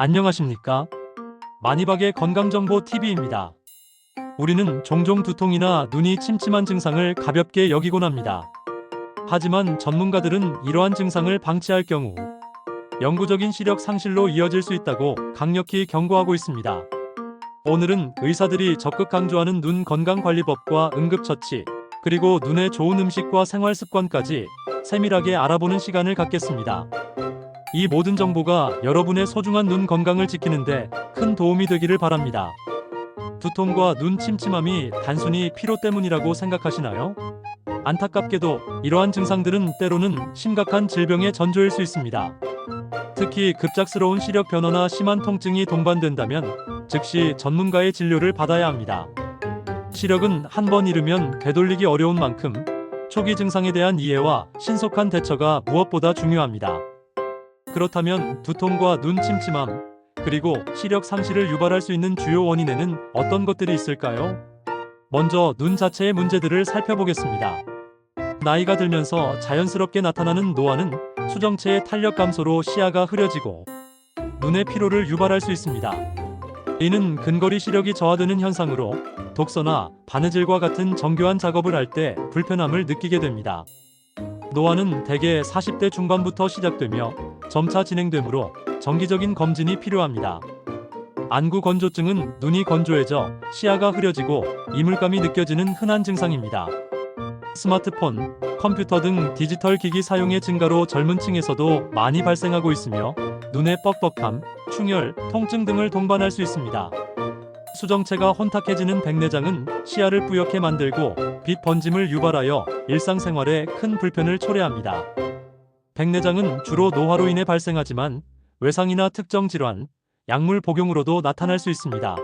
안녕하십니까? 마니박의 건강정보 TV입니다. 우리는 종종 두통이나 눈이 침침한 증상을 가볍게 여기곤 합니다. 하지만 전문가들은 이러한 증상을 방치할 경우 영구적인 시력 상실로 이어질 수 있다고 강력히 경고하고 있습니다. 오늘은 의사들이 적극 강조하는 눈 건강관리법과 응급처치, 그리고 눈에 좋은 음식과 생활습관까지 세밀하게 알아보는 시간을 갖겠습니다. 이 모든 정보가 여러분의 소중한 눈 건강을 지키는데 큰 도움이 되기를 바랍니다. 두통과 눈 침침함이 단순히 피로 때문이라고 생각하시나요? 안타깝게도 이러한 증상들은 때로는 심각한 질병의 전조일 수 있습니다. 특히 급작스러운 시력 변화나 심한 통증이 동반된다면 즉시 전문가의 진료를 받아야 합니다. 시력은 한 번 잃으면 되돌리기 어려운 만큼 초기 증상에 대한 이해와 신속한 대처가 무엇보다 중요합니다. 그렇다면 두통과 눈 침침함, 그리고 시력 상실을 유발할 수 있는 주요 원인에는 어떤 것들이 있을까요? 먼저 눈 자체의 문제들을 살펴보겠습니다. 나이가 들면서 자연스럽게 나타나는 노화는 수정체의 탄력 감소로 시야가 흐려지고 눈의 피로를 유발할 수 있습니다. 이는 근거리 시력이 저하되는 현상으로 독서나 바느질과 같은 정교한 작업을 할 때 불편함을 느끼게 됩니다. 노화는 대개 40대 중반부터 시작되며 점차 진행되므로 정기적인 검진이 필요합니다. 안구 건조증은 눈이 건조해져 시야가 흐려지고 이물감이 느껴지는 흔한 증상입니다. 스마트폰, 컴퓨터 등 디지털 기기 사용의 증가로 젊은 층에서도 많이 발생하고 있으며 눈의 뻑뻑함, 충혈, 통증 등을 동반할 수 있습니다. 수정체가 혼탁해지는 백내장은 시야를 뿌옇게 만들고 빛 번짐을 유발하여 일상생활에 큰 불편을 초래합니다. 백내장은 주로 노화로 인해 발생하지만 외상이나 특정 질환, 약물 복용으로도 나타날 수 있습니다.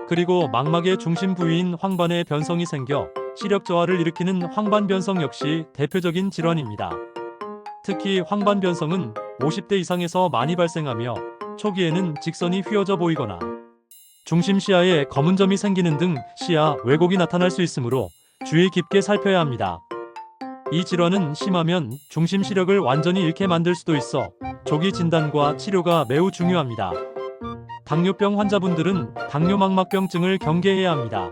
그리고 망막의 중심 부위인 황반에 변성이 생겨 시력 저하를 일으키는 황반변성 역시 대표적인 질환입니다. 특히 황반변성은 50대 이상에서 많이 발생하며 초기에는 직선이 휘어져 보이거나 중심 시야에 검은 점이 생기는 등 시야 왜곡이 나타날 수 있으므로 주의 깊게 살펴야 합니다. 이 질환은 심하면 중심 시력을 완전히 잃게 만들 수도 있어 조기 진단과 치료가 매우 중요합니다. 당뇨병 환자분들은 당뇨망막병증을 경계해야 합니다.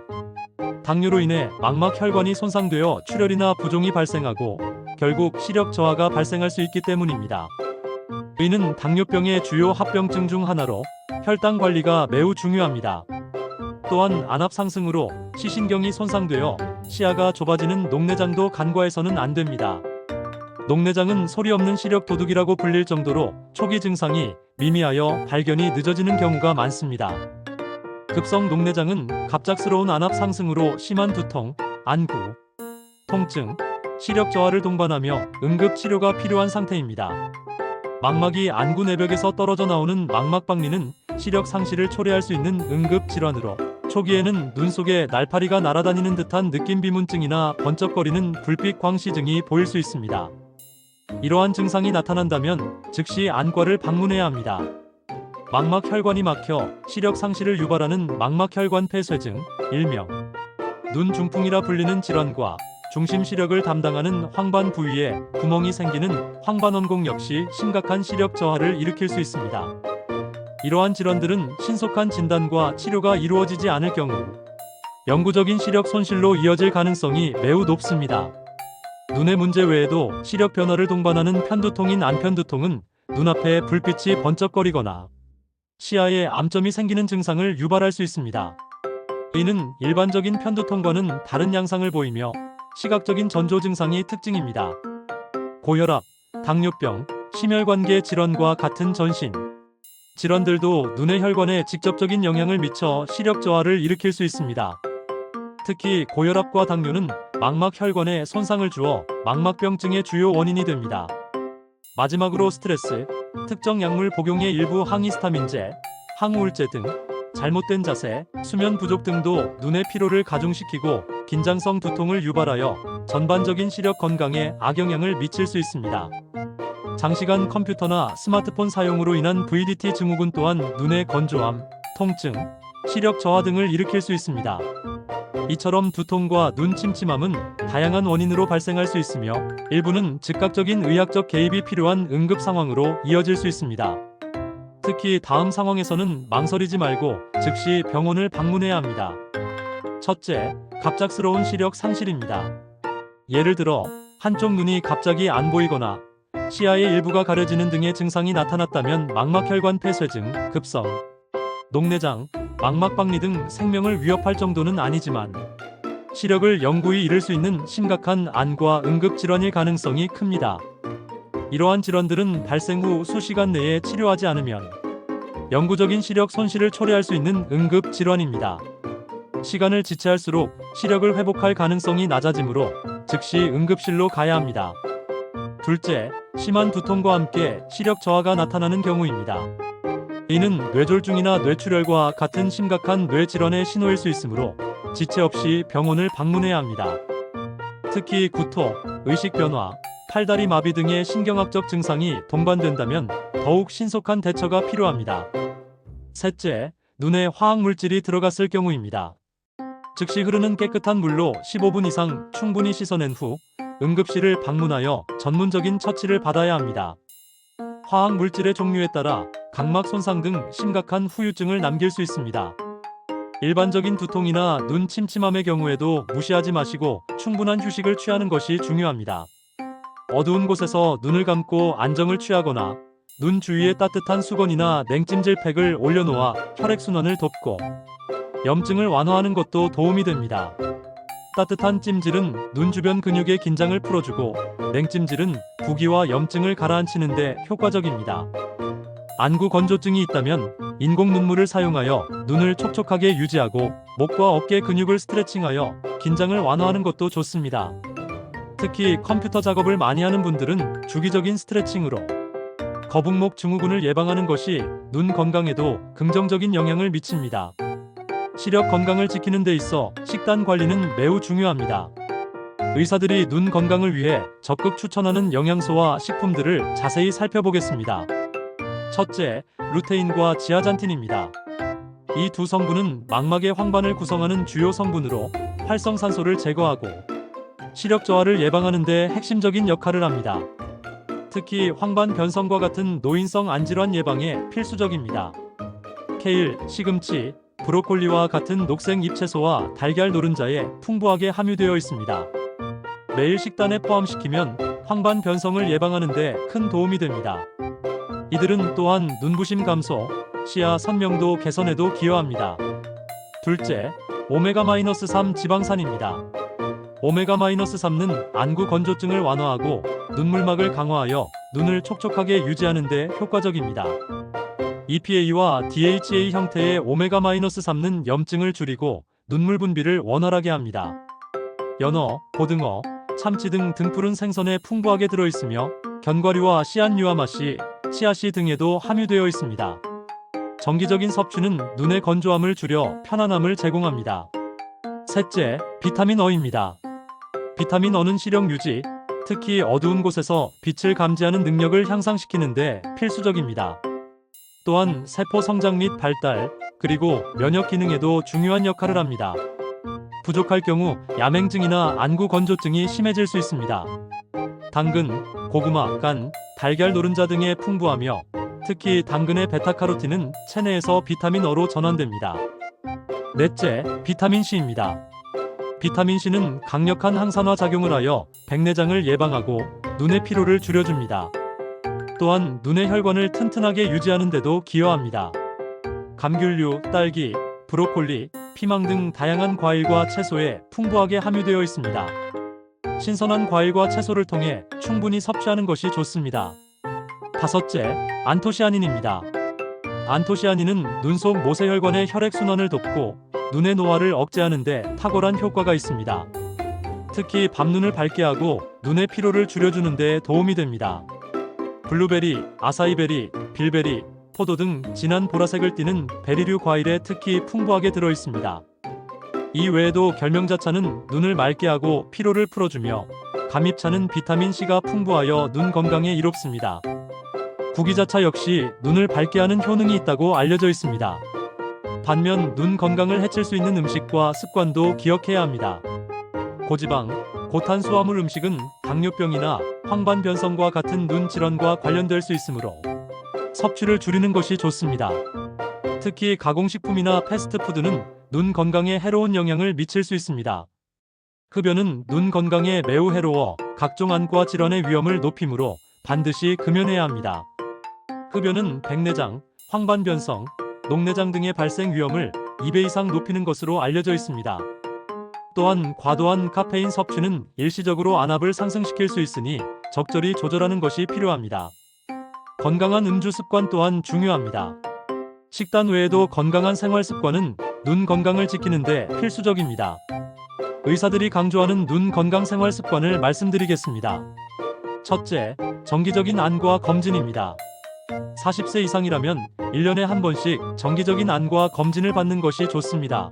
당뇨로 인해 망막 혈관이 손상되어 출혈이나 부종이 발생하고 결국 시력 저하가 발생할 수 있기 때문입니다. 이는 당뇨병의 주요 합병증 중 하나로 혈당 관리가 매우 중요합니다. 또한 안압 상승으로 시신경이 손상되어 시야가 좁아지는 녹내장도 간과해서는 안 됩니다. 녹내장은 소리 없는 시력 도둑이라고 불릴 정도로 초기 증상이 미미하여 발견이 늦어지는 경우가 많습니다. 급성 녹내장은 갑작스러운 안압 상승으로 심한 두통, 안구, 통증, 시력 저하를 동반하며 응급 치료가 필요한 상태입니다. 망막이 안구 내벽에서 떨어져 나오는 망막박리는 시력 상실을 초래할 수 있는 응급 질환으로 초기에는 눈 속에 날파리가 날아다니는 듯한 느낌 비문증이나 번쩍거리는 불빛 광시증이 보일 수 있습니다. 이러한 증상이 나타난다면 즉시 안과를 방문해야 합니다. 망막 혈관이 막혀 시력 상실을 유발하는 망막혈관 폐쇄증, 일명 눈 중풍이라 불리는 질환과 중심 시력을 담당하는 황반 부위에 구멍이 생기는 황반원공 역시 심각한 시력 저하를 일으킬 수 있습니다. 이러한 질환들은 신속한 진단과 치료가 이루어지지 않을 경우 영구적인 시력 손실로 이어질 가능성이 매우 높습니다. 눈의 문제 외에도 시력 변화를 동반하는 편두통인 안편두통은 눈앞에 불빛이 번쩍거리거나 시야에 암점이 생기는 증상을 유발할 수 있습니다. 이는 일반적인 편두통과는 다른 양상을 보이며 시각적인 전조 증상이 특징입니다. 고혈압, 당뇨병, 심혈관계 질환과 같은 전신 질환들도 눈의 혈관에 직접적인 영향을 미쳐 시력 저하를 일으킬 수 있습니다. 특히 고혈압과 당뇨는 망막 혈관에 손상을 주어 망막병증의 주요 원인이 됩니다. 마지막으로 스트레스, 특정 약물 복용의 일부 항히스타민제, 항우울제 등 잘못된 자세, 수면 부족 등도 눈의 피로를 가중시키고 긴장성 두통을 유발하여 전반적인 시력 건강에 악영향을 미칠 수 있습니다. 장시간 컴퓨터나 스마트폰 사용으로 인한 VDT 증후군 또한 눈의 건조함, 통증, 시력 저하 등을 일으킬 수 있습니다. 이처럼 두통과 눈 침침함은 다양한 원인으로 발생할 수 있으며 일부는 즉각적인 의학적 개입이 필요한 응급 상황으로 이어질 수 있습니다. 특히 다음 상황에서는 망설이지 말고 즉시 병원을 방문해야 합니다. 첫째, 갑작스러운 시력 상실입니다. 예를 들어 한쪽 눈이 갑자기 안 보이거나 시야의 일부가 가려지는 등의 증상이 나타났다면 망막혈관 폐쇄증, 급성, 녹내장, 망막박리 등 생명을 위협할 정도는 아니지만 시력을 영구히 잃을 수 있는 심각한 안과 응급질환일 가능성이 큽니다. 이러한 질환들은 발생 후 수시간 내에 치료하지 않으면 영구적인 시력 손실을 초래할 수 있는 응급질환입니다. 시간을 지체할수록 시력을 회복할 가능성이 낮아지므로 즉시 응급실로 가야 합니다. 둘째, 심한 두통과 함께 시력 저하가 나타나는 경우입니다. 이는 뇌졸중이나 뇌출혈과 같은 심각한 뇌질환의 신호일 수 있으므로 지체 없이 병원을 방문해야 합니다. 특히 구토, 의식 변화, 팔다리 마비 등의 신경학적 증상이 동반된다면 더욱 신속한 대처가 필요합니다. 셋째, 눈에 화학물질이 들어갔을 경우입니다. 즉시 흐르는 깨끗한 물로 15분 이상 충분히 씻어낸 후 응급실을 방문하여 전문적인 처치를 받아야 합니다. 화학물질의 종류에 따라 각막 손상 등 심각한 후유증을 남길 수 있습니다. 일반적인 두통이나 눈 침침함의 경우에도 무시하지 마시고 충분한 휴식을 취하는 것이 중요합니다. 어두운 곳에서 눈을 감고 안정을 취하거나 눈 주위에 따뜻한 수건이나 냉찜질 팩을 올려놓아 혈액순환을 돕고 염증을 완화하는 것도 도움이 됩니다. 따뜻한 찜질은 눈 주변 근육의 긴장을 풀어주고 냉찜질은 부기와 염증을 가라앉히는 데 효과적입니다. 안구 건조증이 있다면 인공 눈물을 사용하여 눈을 촉촉하게 유지하고 목과 어깨 근육을 스트레칭하여 긴장을 완화하는 것도 좋습니다. 특히 컴퓨터 작업을 많이 하는 분들은 주기적인 스트레칭으로 거북목 증후군을 예방하는 것이 눈 건강에도 긍정적인 영향을 미칩니다. 시력 건강을 지키는 데 있어 식단 관리는 매우 중요합니다. 의사들이 눈 건강을 위해 적극 추천하는 영양소와 식품들을 자세히 살펴보겠습니다. 첫째, 루테인과 지아잔틴입니다. 이 두 성분은 망막의 황반을 구성하는 주요 성분으로 활성산소를 제거하고 시력 저하를 예방하는 데 핵심적인 역할을 합니다. 특히 황반 변성과 같은 노인성 안질환 예방에 필수적입니다. 케일, 시금치, 브로콜리와 같은 녹색 잎채소와 달걀 노른자에 풍부하게 함유되어 있습니다. 매일 식단에 포함시키면 황반 변성을 예방하는 데 큰 도움이 됩니다. 이들은 또한 눈부심 감소, 시야 선명도 개선에도 기여합니다. 둘째, 오메가-3 지방산입니다. 오메가-3는 안구 건조증을 완화하고 눈물막을 강화하여 눈을 촉촉하게 유지하는 데 효과적입니다. EPA와 DHA 형태의 오메가-3는 염증을 줄이고 눈물 분비를 원활하게 합니다. 연어, 고등어, 참치 등 등푸른 생선에 풍부하게 들어있으며 견과류와 씨앗유화맛이, 씨앗이 등에도 함유되어 있습니다. 정기적인 섭취는 눈의 건조함을 줄여 편안함을 제공합니다. 셋째, 비타민 어입니다. 비타민 어는 시력 유지, 특히 어두운 곳에서 빛을 감지하는 능력을 향상시키는데 필수적입니다. 또한 세포 성장 및 발달, 그리고 면역 기능에도 중요한 역할을 합니다. 부족할 경우 야맹증이나 안구 건조증이 심해질 수 있습니다. 당근, 고구마, 간, 달걀 노른자 등에 풍부하며 특히 당근의 베타카로틴은 체내에서 비타민 어로 전환됩니다. 넷째, 비타민 C입니다. 비타민 C는 강력한 항산화 작용을 하여 백내장을 예방하고 눈의 피로를 줄여줍니다. 또한 눈의 혈관을 튼튼하게 유지하는 데도 기여합니다. 감귤류, 딸기, 브로콜리, 피망 등 다양한 과일과 채소에 풍부하게 함유되어 있습니다. 신선한 과일과 채소를 통해 충분히 섭취하는 것이 좋습니다. 다섯째, 안토시아닌입니다. 안토시아닌은 눈 속 모세혈관의 혈액순환을 돕고 눈의 노화를 억제하는 데 탁월한 효과가 있습니다. 특히 밤눈을 밝게 하고 눈의 피로를 줄여주는 데 도움이 됩니다. 블루베리, 아사이베리, 빌베리, 포도 등 진한 보라색을 띠는 베리류 과일에 특히 풍부하게 들어있습니다. 이 외에도 결명자차는 눈을 맑게 하고 피로를 풀어주며 감잎차는 비타민C가 풍부하여 눈 건강에 이롭습니다. 구기자차 역시 눈을 밝게 하는 효능이 있다고 알려져 있습니다. 반면 눈 건강을 해칠 수 있는 음식과 습관도 기억해야 합니다. 고지방, 고탄수화물 음식은 당뇨병이나 황반 변성과 같은 눈 질환과 관련될 수 있으므로 섭취를 줄이는 것이 좋습니다. 특히 가공식품이나 패스트푸드는 눈 건강에 해로운 영향을 미칠 수 있습니다. 흡연은 눈 건강에 매우 해로워 각종 안과 질환의 위험을 높이므로 반드시 금연해야 합니다. 흡연은 백내장, 황반변성, 녹내장 등의 발생 위험을 2배 이상 높이는 것으로 알려져 있습니다. 또한 과도한 카페인 섭취는 일시적으로 안압을 상승시킬 수 있으니 적절히 조절하는 것이 필요합니다. 건강한 음주 습관 또한 중요합니다. 식단 외에도 건강한 생활 습관은 눈 건강을 지키는 데 필수적입니다. 의사들이 강조하는 눈 건강 생활 습관을 말씀드리겠습니다. 첫째, 정기적인 안과 검진입니다. 40세 이상이라면 1년에 한 번씩 정기적인 안과 검진을 받는 것이 좋습니다.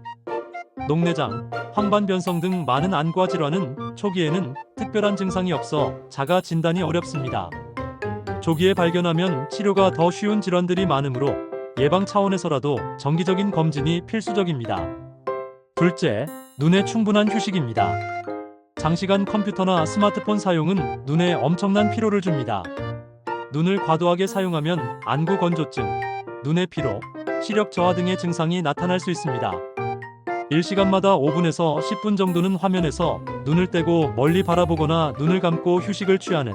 녹내장, 황반변성 등 많은 안과 질환은 초기에는 특별한 증상이 없어 자가 진단이 어렵습니다. 조기에 발견하면 치료가 더 쉬운 질환들이 많으므로 예방 차원에서라도 정기적인 검진이 필수적입니다. 둘째, 눈의 충분한 휴식입니다. 장시간 컴퓨터나 스마트폰 사용은 눈에 엄청난 피로를 줍니다. 눈을 과도하게 사용하면 안구 건조증, 눈의 피로, 시력 저하 등의 증상이 나타날 수 있습니다. 1시간마다 5분에서 10분 정도는 화면에서 눈을 떼고 멀리 바라보거나 눈을 감고 휴식을 취하는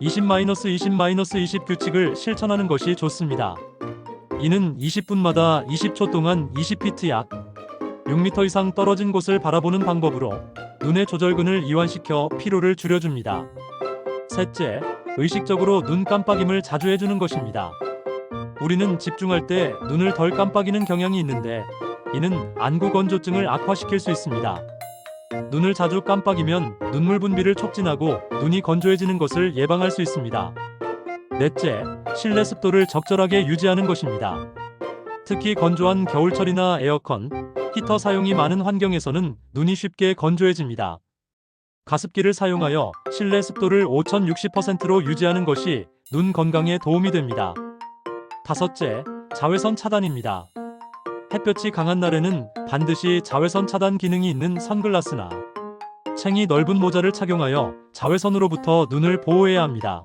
20-20-20 규칙을 실천하는 것이 좋습니다. 이는 20분마다 20초 동안 20피트 약 6m 이상 떨어진 곳을 바라보는 방법으로 눈의 조절근을 이완시켜 피로를 줄여줍니다. 셋째, 의식적으로 눈 깜빡임을 자주 해주는 것입니다. 우리는 집중할 때 눈을 덜 깜빡이는 경향이 있는데 이는 안구 건조증을 악화시킬 수 있습니다. 눈을 자주 깜빡이면 눈물 분비를 촉진하고 눈이 건조해지는 것을 예방할 수 있습니다. 넷째, 실내 습도를 적절하게 유지하는 것입니다. 특히 건조한 겨울철이나 에어컨, 히터 사용이 많은 환경에서는 눈이 쉽게 건조해집니다. 가습기를 사용하여 실내 습도를 5060%로 유지하는 것이 눈 건강에 도움이 됩니다. 다섯째, 자외선 차단입니다. 햇볕이 강한 날에는 반드시 자외선 차단 기능이 있는 선글라스나 챙이 넓은 모자를 착용하여 자외선으로부터 눈을 보호해야 합니다.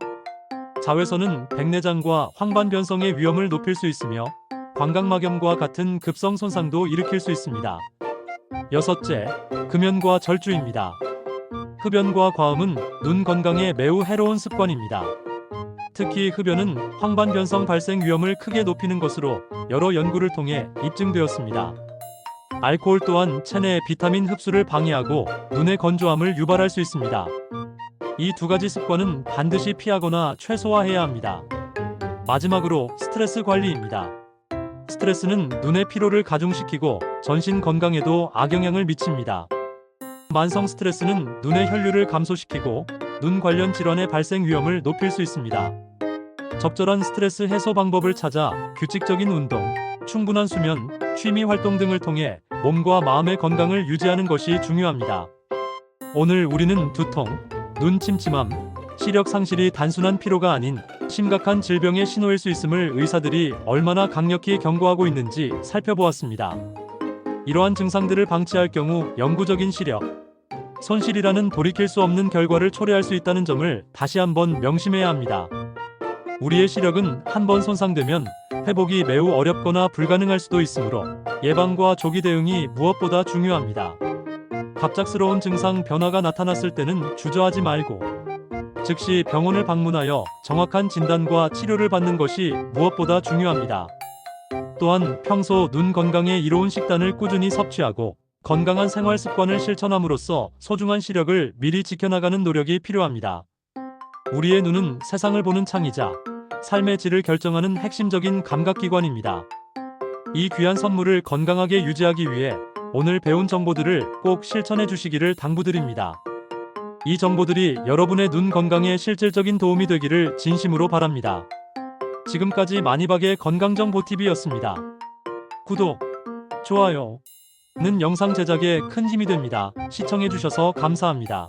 자외선은 백내장과 황반변성의 위험을 높일 수 있으며 광각막염과 같은 급성 손상도 일으킬 수 있습니다. 여섯째, 금연과 절주입니다. 흡연과 과음은 눈 건강에 매우 해로운 습관입니다. 특히 흡연은 황반변성 발생 위험을 크게 높이는 것으로 여러 연구를 통해 입증되었습니다. 알코올 또한 체내 비타민 흡수를 방해하고 눈의 건조함을 유발할 수 있습니다. 이 두 가지 습관은 반드시 피하거나 최소화해야 합니다. 마지막으로 스트레스 관리입니다. 스트레스는 눈의 피로를 가중시키고 전신 건강에도 악영향을 미칩니다. 만성 스트레스는 눈의 혈류를 감소시키고 눈 관련 질환의 발생 위험을 높일 수 있습니다. 적절한 스트레스 해소 방법을 찾아 규칙적인 운동, 충분한 수면, 취미 활동 등을 통해 몸과 마음의 건강을 유지하는 것이 중요합니다. 오늘 우리는 두통, 눈 침침함, 시력 상실이 단순한 피로가 아닌 심각한 질병의 신호일 수 있음을 의사들이 얼마나 강력히 경고하고 있는지 살펴보았습니다. 이러한 증상들을 방치할 경우 영구적인 시력, 손실이라는 돌이킬 수 없는 결과를 초래할 수 있다는 점을 다시 한번 명심해야 합니다. 우리의 시력은 한번 손상되면 회복이 매우 어렵거나 불가능할 수도 있으므로 예방과 조기 대응이 무엇보다 중요합니다. 갑작스러운 증상 변화가 나타났을 때는 주저하지 말고 즉시 병원을 방문하여 정확한 진단과 치료를 받는 것이 무엇보다 중요합니다. 또한 평소 눈 건강에 이로운 식단을 꾸준히 섭취하고 건강한 생활 습관을 실천함으로써 소중한 시력을 미리 지켜나가는 노력이 필요합니다. 우리의 눈은 세상을 보는 창이자 삶의 질을 결정하는 핵심적인 감각기관입니다. 이 귀한 선물을 건강하게 유지하기 위해 오늘 배운 정보들을 꼭 실천해 주시기를 당부드립니다. 이 정보들이 여러분의 눈 건강에 실질적인 도움이 되기를 진심으로 바랍니다. 지금까지 마니박의 건강정보TV였습니다. 구독, 좋아요는 영상 제작에 큰 힘이 됩니다. 시청해 주셔서 감사합니다.